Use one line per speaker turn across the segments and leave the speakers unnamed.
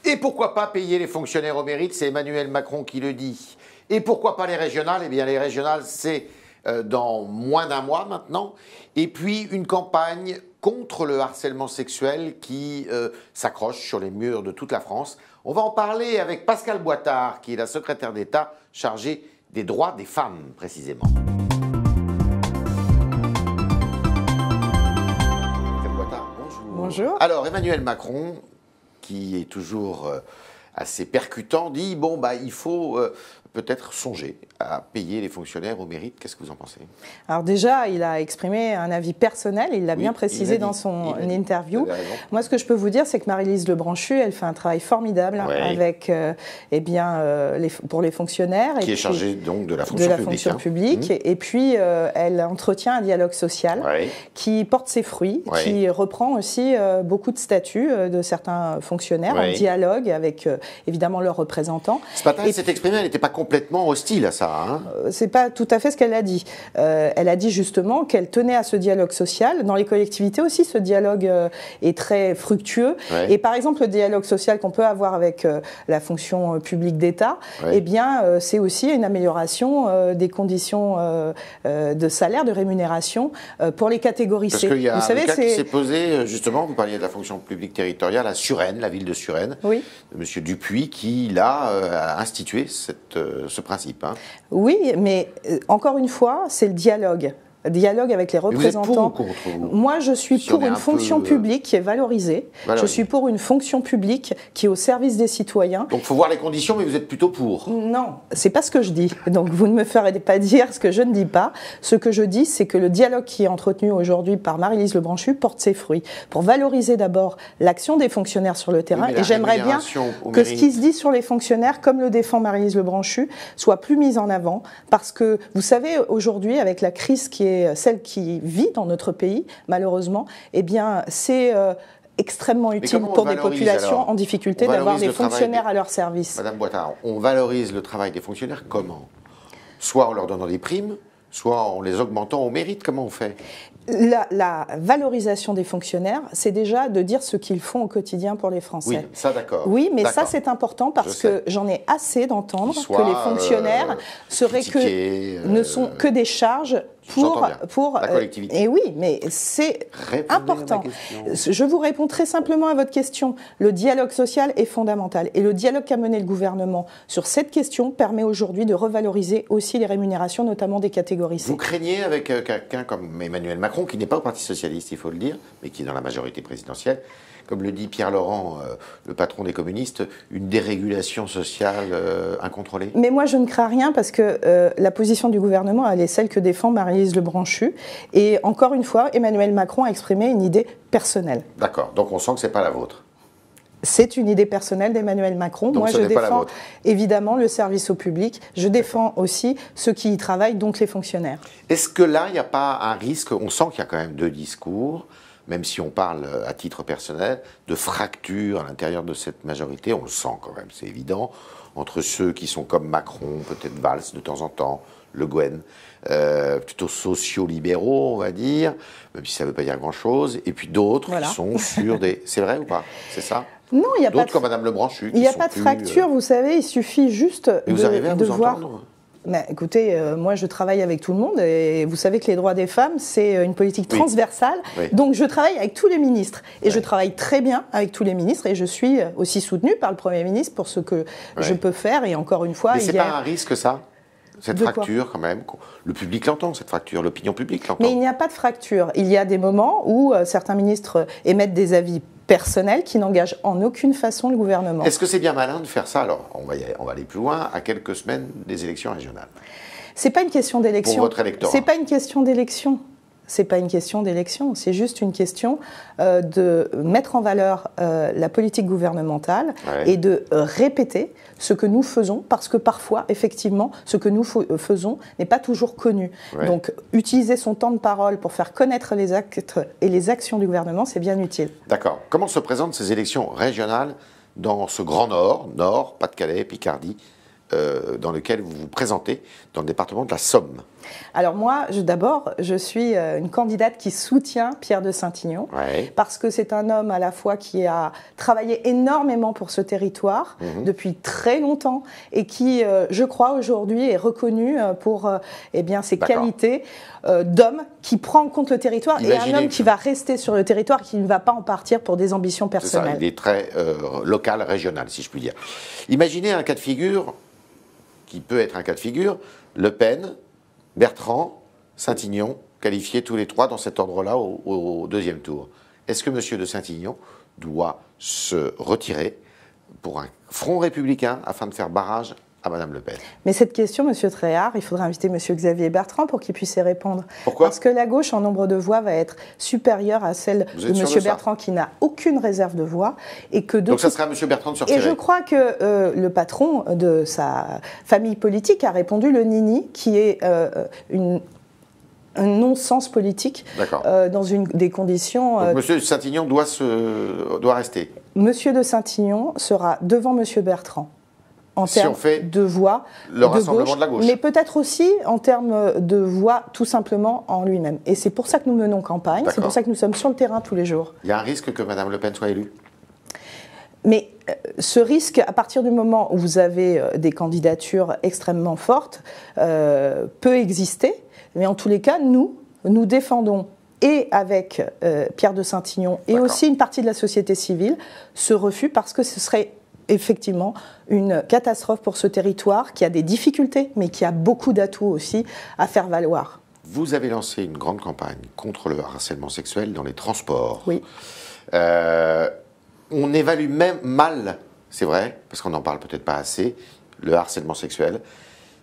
Et pourquoi pas payer les fonctionnaires au mérite? C'est Emmanuel Macron qui le dit. Et pourquoi pas les régionales? Eh bien, les régionales, c'est dans moins d'un mois maintenant. Et puis, une campagne contre le harcèlement sexuel qui s'accroche sur les murs de toute la France. On va en parler avec Pascale Boitard, qui est la secrétaire d'État chargée des droits des femmes, précisément. Pascale Boitard, bonjour.
Bonjour.
Alors, Emmanuel Macron, qui est toujours assez percutant, dit bon, bah, il faut peut-être songer à payer les fonctionnaires au mérite. Qu'est-ce que vous en pensez?
Alors déjà, il a exprimé un avis personnel, il l'a bien précisé dans son interview. Moi, ce que je peux vous dire, c'est que Maryse Lebranchu, elle fait un travail formidable avec, pour les fonctionnaires.
Qui est chargée donc de la fonction publique.
Et puis, elle entretient un dialogue social qui porte ses fruits, qui reprend aussi beaucoup de statuts de certains fonctionnaires en dialogue avec, évidemment, leurs représentants.
Ce matin, elle s'est exprimée, elle n'était pas complètement hostile à ça.
C'est pas tout à fait ce qu'elle a dit. Elle a dit justement qu'elle tenait à ce dialogue social. Dans les collectivités aussi, ce dialogue est très fructueux. Et par exemple, le dialogue social qu'on peut avoir avec la fonction publique d'État, eh bien, c'est aussi une amélioration des conditions de salaire, de rémunération pour les catégories C.
Parce qu'il y a un cas qui s'est posé, justement, vous parliez de la fonction publique territoriale à Suresnes, la ville de Suresnes, de M. Dupuis, qui là a institué ce principe.
Oui, mais encore une fois, c'est le dialogue. Dialogue avec les représentants.
Vous êtes pour ou contre?
Moi, je suis pour une fonction publique qui est valorisée. Je suis pour une fonction publique qui est au service des citoyens.
Donc, il faut voir les conditions, mais vous êtes plutôt pour?
Non, c'est pas ce que je dis. Donc, vous ne me ferez pas dire ce que je ne dis pas. Ce que je dis, c'est que le dialogue qui est entretenu aujourd'hui par Maryse Lebranchu porte ses fruits. Pour valoriser d'abord l'action des fonctionnaires sur le terrain. Et j'aimerais bien que ce qui se dit sur les fonctionnaires, comme le défend Maryse Lebranchu, soit plus mis en avant. Parce que, vous savez, aujourd'hui, avec la crise qui est celle qui vit dans notre pays, malheureusement, eh bien, c'est extrêmement utile pour des populations en difficulté d'avoir des fonctionnaires à leur service.
Madame Boitard, on valorise le travail des fonctionnaires comment? Soit en leur donnant des primes, soit en les augmentant au mérite. Comment on fait?
La valorisation des fonctionnaires, c'est déjà de dire ce qu'ils font au quotidien pour les Français.
Oui, ça d'accord.
Oui, mais ça c'est important parce que j'en ai assez d'entendre que les fonctionnaires ne sont que des charges pour
la collectivité.
Et oui, mais c'est important. Je vous réponds très simplement à votre question. Le dialogue social est fondamental et le dialogue qu'a mené le gouvernement sur cette question permet aujourd'hui de revaloriser aussi les rémunérations, notamment des catégories C.
Vous craignez avec quelqu'un comme Emmanuel Macron, qui n'est pas au Parti socialiste, il faut le dire, mais qui est dans la majorité présidentielle, comme le dit Pierre Laurent, le patron des communistes, une dérégulation sociale incontrôlée?
Mais moi, je ne crains rien parce que la position du gouvernement, elle est celle que défend Maryse Lebranchu. Et encore une fois, Emmanuel Macron a exprimé une idée personnelle.
D'accord, donc on sent que ce n'est pas la vôtre.
C'est une idée personnelle d'Emmanuel Macron.
Donc
moi, je défends évidemment le service au public. Je défends aussi ceux qui y travaillent, donc les fonctionnaires.
Est-ce que là, il n'y a pas un risque? On sent qu'il y a quand même deux discours, même si on parle à titre personnel, de fracture à l'intérieur de cette majorité. On le sent quand même, c'est évident, entre ceux qui sont comme Macron, peut-être Valls de temps en temps, Le Gouen, plutôt sociaux-libéraux, on va dire, même si ça ne veut pas dire grand-chose, et puis d'autres qui sont sur des... C'est vrai ou pas? C'est ça?
Non, il n'y a pas
d'autres comme Madame Lebranchu.
Il n'y a pas de fracture, vous savez, il suffit juste
vous arrivez à
de
vous
voir...
entendre?
Mais écoutez, moi je travaille avec tout le monde et vous savez que les droits des femmes, c'est une politique transversale. Donc je travaille avec tous les ministres et je travaille très bien avec tous les ministres et je suis aussi soutenue par le Premier ministre pour ce que je peux faire. Et encore une fois,
mais c'est pas un risque ça? Cette fracture, quand même, le public l'entend, cette fracture, l'opinion publique l'entend.
Mais il n'y a pas de fracture. Il y a des moments où certains ministres émettent des avis personnels qui n'engagent en aucune façon le gouvernement.
Est-ce que c'est bien malin de faire ça? Alors, on va aller plus loin, à quelques semaines des élections régionales.
C'est pas une question d'élection.
Pour votre électorat.
C'est pas une question d'élection. C'est pas une question d'élection, c'est juste une question de mettre en valeur la politique gouvernementale et de répéter ce que nous faisons, parce que parfois, effectivement, ce que nous faisons n'est pas toujours connu. Donc, utiliser son temps de parole pour faire connaître les actes et les actions du gouvernement, c'est bien utile.
D'accord. Comment se présentent ces élections régionales dans ce grand Nord, Pas-de-Calais, Picardie, dans lequel vous vous présentez dans le département de la Somme.
Alors moi, d'abord, je suis une candidate qui soutient Pierre de Saintignon, parce que c'est un homme à la fois qui a travaillé énormément pour ce territoire depuis très longtemps et qui, je crois, aujourd'hui est reconnu pour eh bien, ses qualités d'homme qui prend en compte le territoire et un homme qui va rester sur le territoire, qui ne va pas en partir pour des ambitions personnelles.
C'est ça, il est très local, régional, si je puis dire. Imaginez un cas de figure, qui peut être un cas de figure, Le Pen, Bertrand, Saintignon, qualifiés tous les trois dans cet ordre-là au deuxième tour. Est-ce que M. de Saintignon doit se retirer pour un front républicain afin de faire barrage à Mme Le Pen?
Mais cette question, M. Tréhard, il faudra inviter M. Xavier Bertrand pour qu'il puisse y répondre.
Pourquoi?
Parce que la gauche en nombre de voix va être supérieure à celle de M. Bertrand qui n'a aucune réserve de voix. Et que
donc ça sera à M. Bertrand de se retirer.
Et je crois que le patron de sa famille politique a répondu le nini, qui est un non-sens politique dans des conditions...
Donc M. de Saintignon doit rester.
M. de Saintignon sera devant M. Bertrand en termes de voix
le rassemblement de la gauche.
Mais peut-être aussi en termes de voix tout simplement en lui-même. Et c'est pour ça que nous menons campagne, c'est pour ça que nous sommes sur le terrain tous les jours.
Il y a un risque que Mme Le Pen soit élue?
Mais ce risque, à partir du moment où vous avez des candidatures extrêmement fortes, peut exister. Mais en tous les cas, nous défendons, et avec Pierre de Saintignon, et aussi une partie de la société civile, ce refus, parce que ce serait effectivement une catastrophe pour ce territoire qui a des difficultés, mais qui a beaucoup d'atouts aussi à faire valoir.
Vous avez lancé une grande campagne contre le harcèlement sexuel dans les transports.
Oui.
On évalue même mal, c'est vrai, parce qu'on n'en parle peut-être pas assez, le harcèlement sexuel.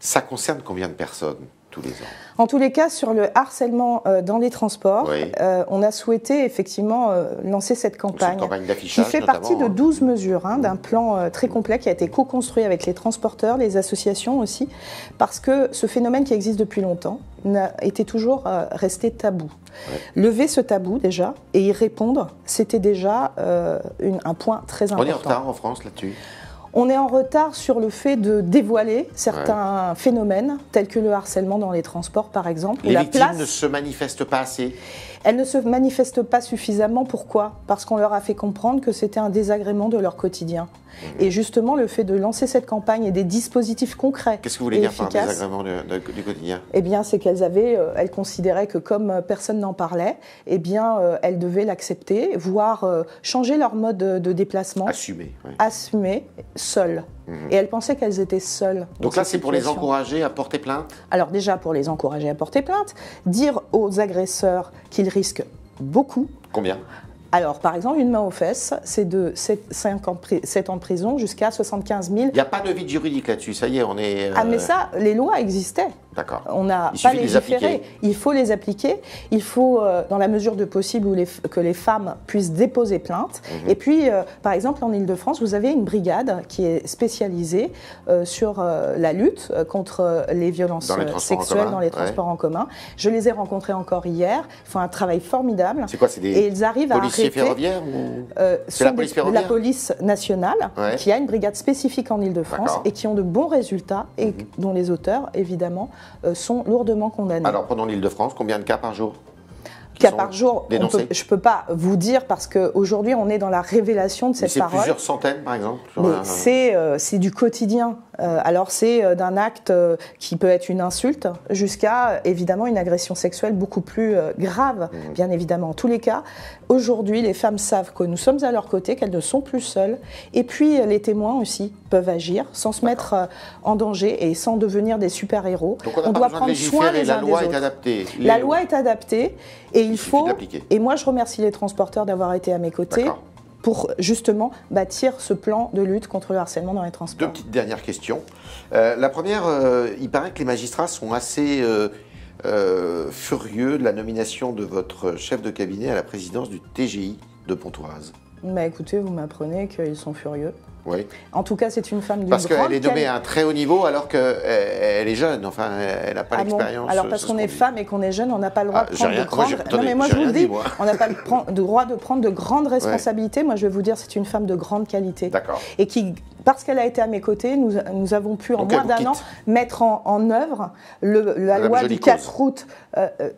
Ça concerne combien de personnes tous les ans?
En tous les cas, sur le harcèlement dans les transports, on a souhaité effectivement lancer cette campagne
d'affichage,
qui fait partie de 12 mesures, d'un plan très complet qui a été co-construit avec les transporteurs, les associations aussi, parce que ce phénomène qui existe depuis longtemps était toujours resté tabou. Lever ce tabou déjà et y répondre, c'était déjà un point très important.
On est en retard en France là-dessus?
On est en retard sur le fait de dévoiler certains phénomènes, tels que le harcèlement dans les transports, par exemple.
Les victimes ne se manifestent pas assez?
Elles ne se manifestent pas suffisamment. Pourquoi? Parce qu'on leur a fait comprendre que c'était un désagrément de leur quotidien. Et justement, le fait de lancer cette campagne et des dispositifs concrets.
Qu'est-ce que vous voulez dire par désagrément du quotidien?
Eh bien, c'est qu'elles elles considéraient que comme personne n'en parlait, eh bien, elles devaient l'accepter, voire changer leur mode de déplacement. Assumer, seules. Et elles pensaient qu'elles étaient seules.
Donc là, c'est pour les encourager à porter plainte? Alors
déjà, pour les encourager à porter plainte, dire aux agresseurs qu'ils risquent beaucoup.
Combien?
Alors, par exemple, une main aux fesses, c'est de 7 ans de prison jusqu'à 75 000. Il
n'y a pas de vide juridique là-dessus, ça y est, on est...
Ah, mais ça, les lois existaient.
D'accord.
On n'a pas légiféré. Il faut les appliquer. Il faut, dans la mesure de possible, que les femmes puissent déposer plainte. Et puis, par exemple, en Ile-de-France, vous avez une brigade qui est spécialisée sur la lutte contre les violences sexuelles dans les transports en commun. Je les ai rencontrés encore hier. Ils font un travail formidable.
C'est quoi? C'est des policiers ferroviaires ou...
C'est la police ferroviaire? La police nationale, qui a une brigade spécifique en Ile-de-France et qui ont de bons résultats et dont les auteurs, évidemment, sont lourdement condamnés.
Alors, prenons l'Île-de-France, combien de cas par jour?
Cas par jour, je ne peux pas vous dire parce qu'aujourd'hui, on est dans la révélation de cette parole.
C'est plusieurs centaines, par exemple?
C'est du quotidien. Alors, c'est d'un acte qui peut être une insulte jusqu'à, évidemment, une agression sexuelle beaucoup plus grave, bien évidemment. En tous les cas, aujourd'hui, les femmes savent que nous sommes à leur côté, qu'elles ne sont plus seules. Et puis, les témoins aussi peuvent agir sans se mettre en danger et sans devenir des super-héros.
Donc, on doit prendre soin les uns des autres. La loi est adaptée.
La loi est adaptée et il faut... Et moi, je remercie les transporteurs d'avoir été à mes côtés pour justement bâtir ce plan de lutte contre le harcèlement dans les transports.
Deux petites dernières questions. La première, il paraît que les magistrats sont assez furieux de la nomination de votre chef de cabinet à la présidence du TGI de Pontoise.
Mais écoutez, vous m'apprenez qu'ils sont furieux.
Oui.
En tout cas, c'est une femme d'une
Parce
grande
qu'elle est nommée à un très haut niveau alors qu'elle est jeune, enfin, elle n'a pas l'expérience.
Bon. Alors parce qu'on est femme et qu'on est jeune, on n'a pas le droit de prendre de grandes...
Non mais
moi je vous le dis, on n'a pas le droit de prendre de grandes responsabilités. Ouais. Moi je vais vous dire, c'est une femme de grande qualité.
D'accord.
Et qui, parce qu'elle a été à mes côtés, nous avons pu en moins d'un an mettre en œuvre la loi du 4 août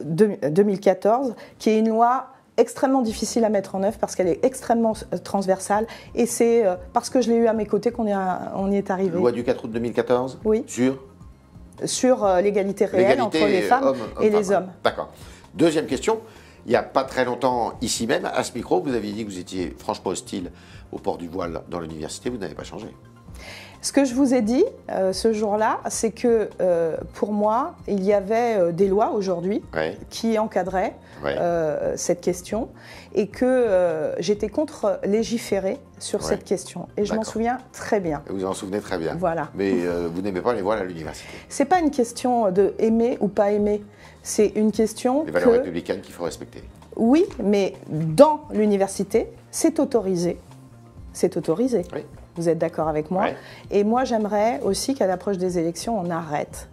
2014, qui est une loi extrêmement difficile à mettre en œuvre parce qu'elle est extrêmement transversale et c'est parce que je l'ai eu à mes côtés qu'on y est arrivé.
Loi du 4 août 2014 ?
Oui. Sur l'égalité réelle entre les femmes et les hommes.
D'accord. Deuxième question. Il n'y a pas très longtemps, ici même, à ce micro, vous aviez dit que vous étiez franchement hostile au port du voile dans l'université. Vous n'avez pas changé.
Ce que je vous ai dit ce jour-là, c'est que pour moi, il y avait des lois aujourd'hui qui encadraient cette question et que j'étais contre légiférer sur cette question. Et je m'en souviens très bien.
Et vous en souvenez très bien.
Voilà.
Mais vous n'aimez pas les voiles à l'université.
C'est pas une question de aimer ou pas aimer. C'est une question
les valeurs républicaines qu'il faut respecter.
Oui, mais dans l'université, c'est autorisé. C'est autorisé. Oui. Vous êtes d'accord avec moi? Et moi, j'aimerais aussi qu'à l'approche des élections, on arrête,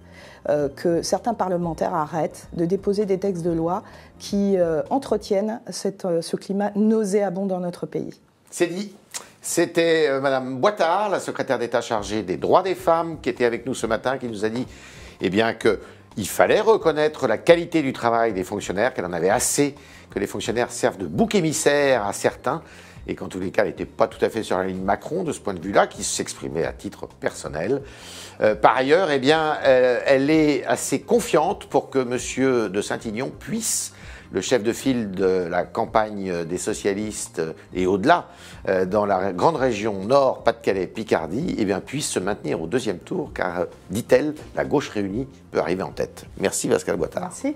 que certains parlementaires arrêtent de déposer des textes de loi qui entretiennent ce climat nauséabond dans notre pays.
C'est dit. C'était Madame Boitard, la secrétaire d'État chargée des droits des femmes, qui était avec nous ce matin, qui nous a dit qu'il fallait reconnaître la qualité du travail des fonctionnaires, qu'elle en avait assez que les fonctionnaires servent de bouc émissaire à certains, et qu'en tous les cas, elle n'était pas tout à fait sur la ligne Macron de ce point de vue-là, qui s'exprimait à titre personnel. Par ailleurs, elle est assez confiante pour que M. de Saint-Ignon puisse, le chef de file de la campagne des socialistes et au-delà, dans la grande région Nord, Pas-de-Calais, Picardie, puisse se maintenir au deuxième tour, car, dit-elle, la gauche réunie peut arriver en tête. Merci Pascal Boitard.
Merci.